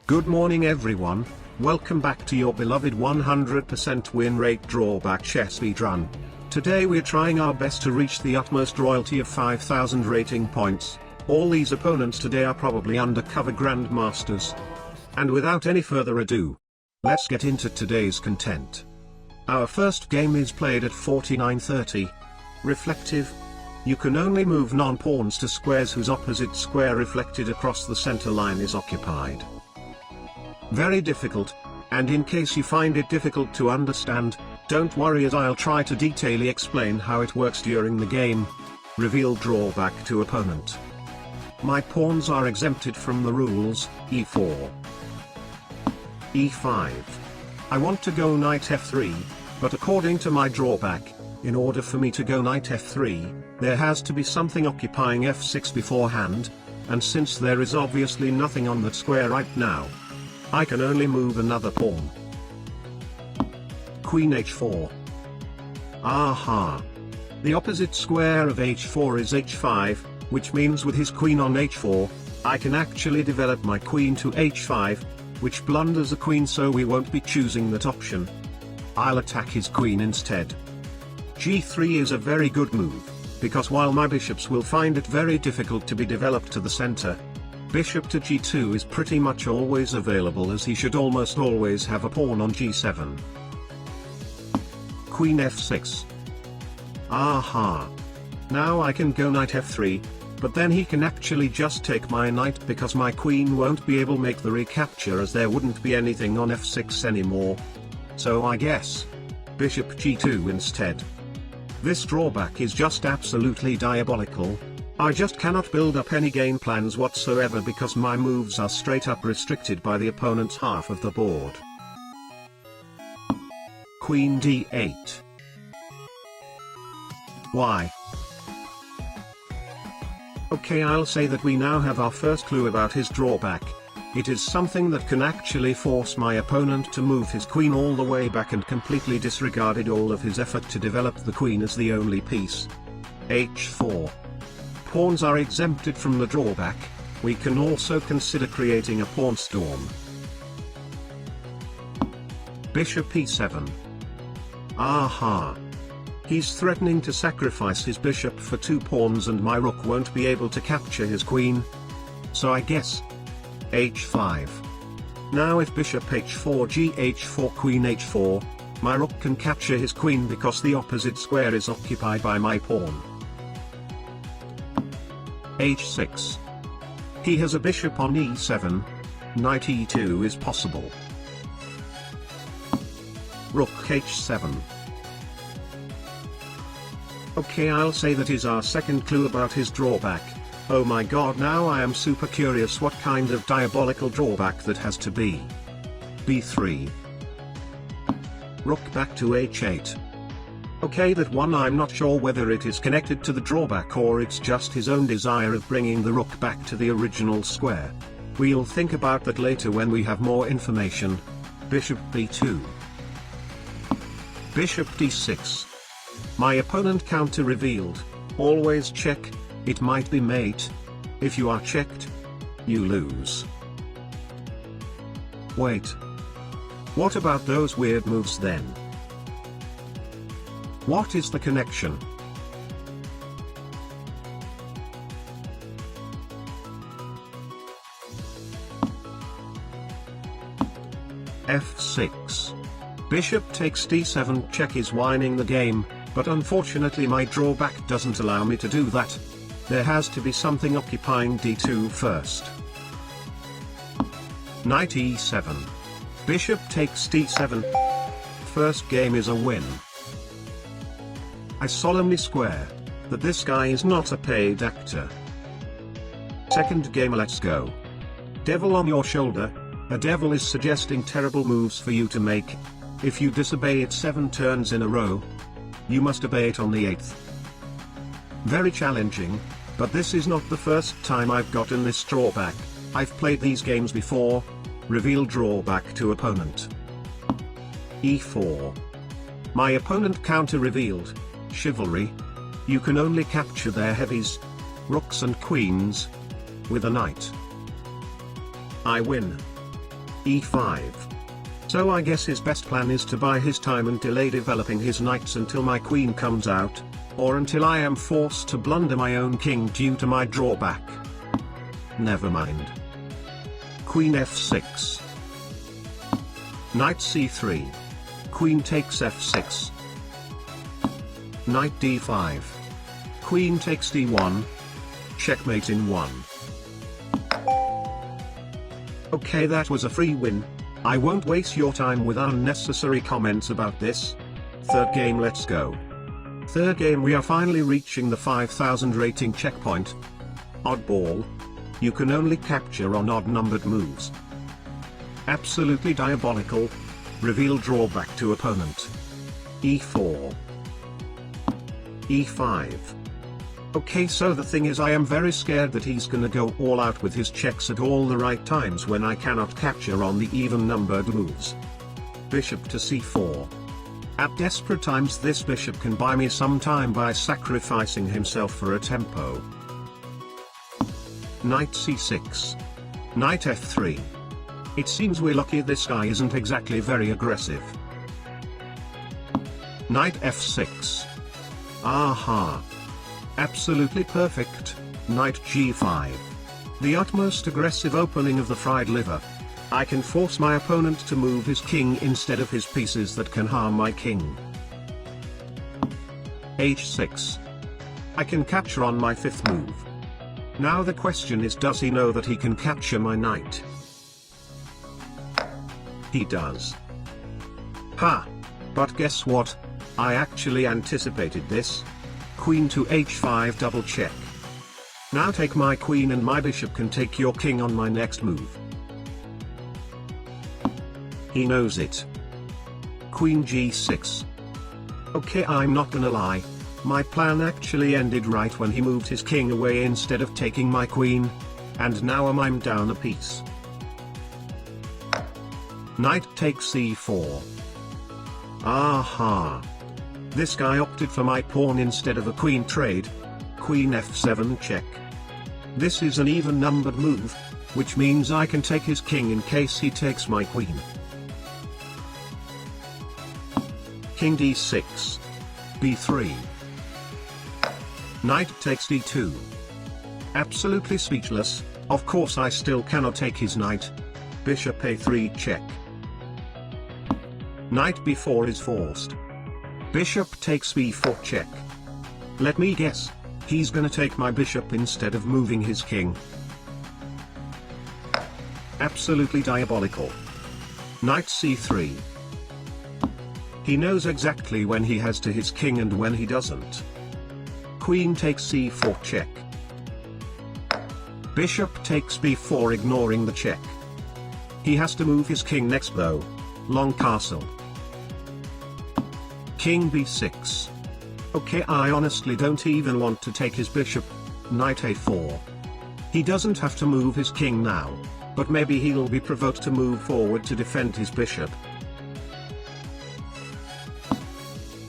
Good morning everyone, welcome back to your beloved 100% win rate drawback chess speedrun. Today we're trying our best to reach the utmost royalty of 5,000 rating points. All these opponents today are probably undercover grandmasters. And without any further ado, let's get into today's content. Our first game is played at 4930. Reflective. You can only move non-pawns to squares whose opposite square reflected across the center line is occupied. Very difficult, and in case you find it difficult to understand, don't worry as I'll try to detailedly explain how it works during the game. Reveal drawback to opponent. My pawns are exempted from the rules, e4. e5. I want to go knight f3, but according to my drawback, in order for me to go knight f3, there has to be something occupying f6 beforehand, and since there is obviously nothing on that square right now, I can only move another pawn. Queen h4. Aha! The opposite square of h4 is h5, which means with his queen on h4, I can actually develop my queen to h5, which blunders a queen, so we won't be choosing that option. I'll attack his queen instead. g3 is a very good move, because while my bishops will find it very difficult to be developed to the center, bishop to g2 is pretty much always available, as he should almost always have a pawn on g7. Queen f6. Aha! Now I can go knight f3, but then he can actually just take my knight because my queen won't be able to make the recapture as there wouldn't be anything on f6 anymore. So I guess bishop g2 instead. This drawback is just absolutely diabolical. I just cannot build up any game plans whatsoever because my moves are straight up restricted by the opponent's half of the board. Queen d8. Why? Okay, I'll say that we now have our first clue about his drawback. It is something that can actually force my opponent to move his queen all the way back and completely disregarded all of his effort to develop the queen as the only piece. h4. Pawns are exempted from the drawback. We can also consider creating a pawn storm. Bishop e7. Aha! He's threatening to sacrifice his bishop for 2 pawns and my rook won't be able to capture his queen. So I guess h5. Now if bishop h4 gh4 queen h4, my rook can capture his queen because the opposite square is occupied by my pawn. h6. He has a bishop on e7, knight e2 is possible. Rook h7. Okay, I'll say that is our second clue about his drawback. Oh my god, now I am super curious what kind of diabolical drawback that has to be. b3. Rook back to h8. Okay, that one I'm not sure whether it is connected to the drawback or it's just his own desire of bringing the rook back to the original square. We'll think about that later when we have more information. Bishop b2. Bishop d6. My opponent counter revealed. Always check, it might be mate. If you are checked, you lose. Wait. What about those weird moves then? What is the connection? f6. Bishop takes d7 check is winning the game, but unfortunately my drawback doesn't allow me to do that. There has to be something occupying d2 first. Knight e7. Bishop takes d7. First game is a win. I solemnly swear that this guy is not a paid actor. Second game, let's go. Devil on your shoulder. A devil is suggesting terrible moves for you to make. If you disobey it 7 turns in a row, you must obey it on the 8th. Very challenging, but this is not the first time I've gotten this drawback. I've played these games before. Reveal drawback to opponent. e4. My opponent counter revealed. Chivalry. You can only capture their heavies, rooks and queens, with a knight. I win. e5. So I guess his best plan is to buy his time and delay developing his knights until my queen comes out, or until I am forced to blunder my own king due to my drawback. Never mind. Queen f6. Knight c3. Queen takes f6. Knight d5. Queen takes d1. Checkmate in 1. Okay, that was a free win. I won't waste your time with unnecessary comments about this. Third game, let's go. Third game, we are finally reaching the 5000 rating checkpoint. Oddball. You can only capture on odd numbered moves. Absolutely diabolical. Reveal drawback to opponent. e4. e5. Okay, so the thing is, I am very scared that he's gonna go all out with his checks at all the right times when I cannot capture on the even numbered moves. Bishop to c4. At desperate times this bishop can buy me some time by sacrificing himself for a tempo. Knight c6. Knight f3. It seems we're lucky this guy isn't exactly very aggressive. Knight f6. Aha. Absolutely perfect. Knight g5. The utmost aggressive opening of the fried liver. I can force my opponent to move his king instead of his pieces that can harm my king. h6. I can capture on my fifth move. Now the question is, does he know that he can capture my knight? He does. Ha! But guess what? I actually anticipated this. Queen to h5 double check. Now take my queen and my bishop can take your king on my next move. He knows it. Queen g6. Okay, I'm not gonna lie. My plan actually ended right when he moved his king away instead of taking my queen. And now I'm down a piece. Knight takes c4. Aha. This guy opted for my pawn instead of a queen trade. Queen f7 check. This is an even numbered move, which means I can take his king in case he takes my queen. King d6. b3. Knight takes d2. Absolutely speechless. Of course I still cannot take his knight. Bishop a3 check. Knight b4 is forced. Bishop takes b4 check. Let me guess. He's gonna take my bishop instead of moving his king. Absolutely diabolical. Knight c3. He knows exactly when he has to his king and when he doesn't. Queen takes c4 check. Bishop takes b4 ignoring the check. He has to move his king next though. Long castle. King b6. Okay, I honestly don't even want to take his bishop. Knight a4. He doesn't have to move his king now, but maybe he'll be provoked to move forward to defend his bishop.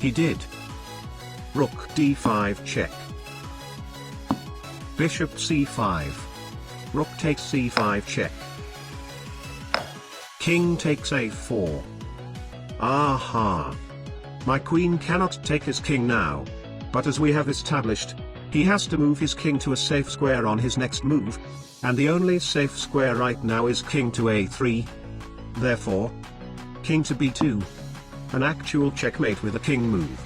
He did. Rook d5 check. Bishop c5. Rook takes c5 check. King takes a4. Aha. My queen cannot take his king now, but as we have established, he has to move his king to a safe square on his next move, and the only safe square right now is king to a3. Therefore, king to b2. An actual checkmate with a king move.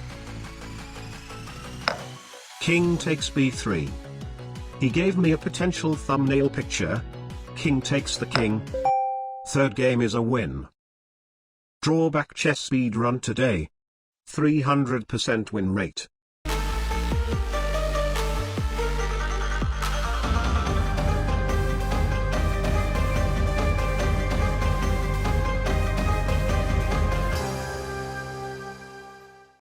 King takes b3. He gave me a potential thumbnail picture. King takes the king. Third game is a win. Drawback chess speed run today. 300% win rate.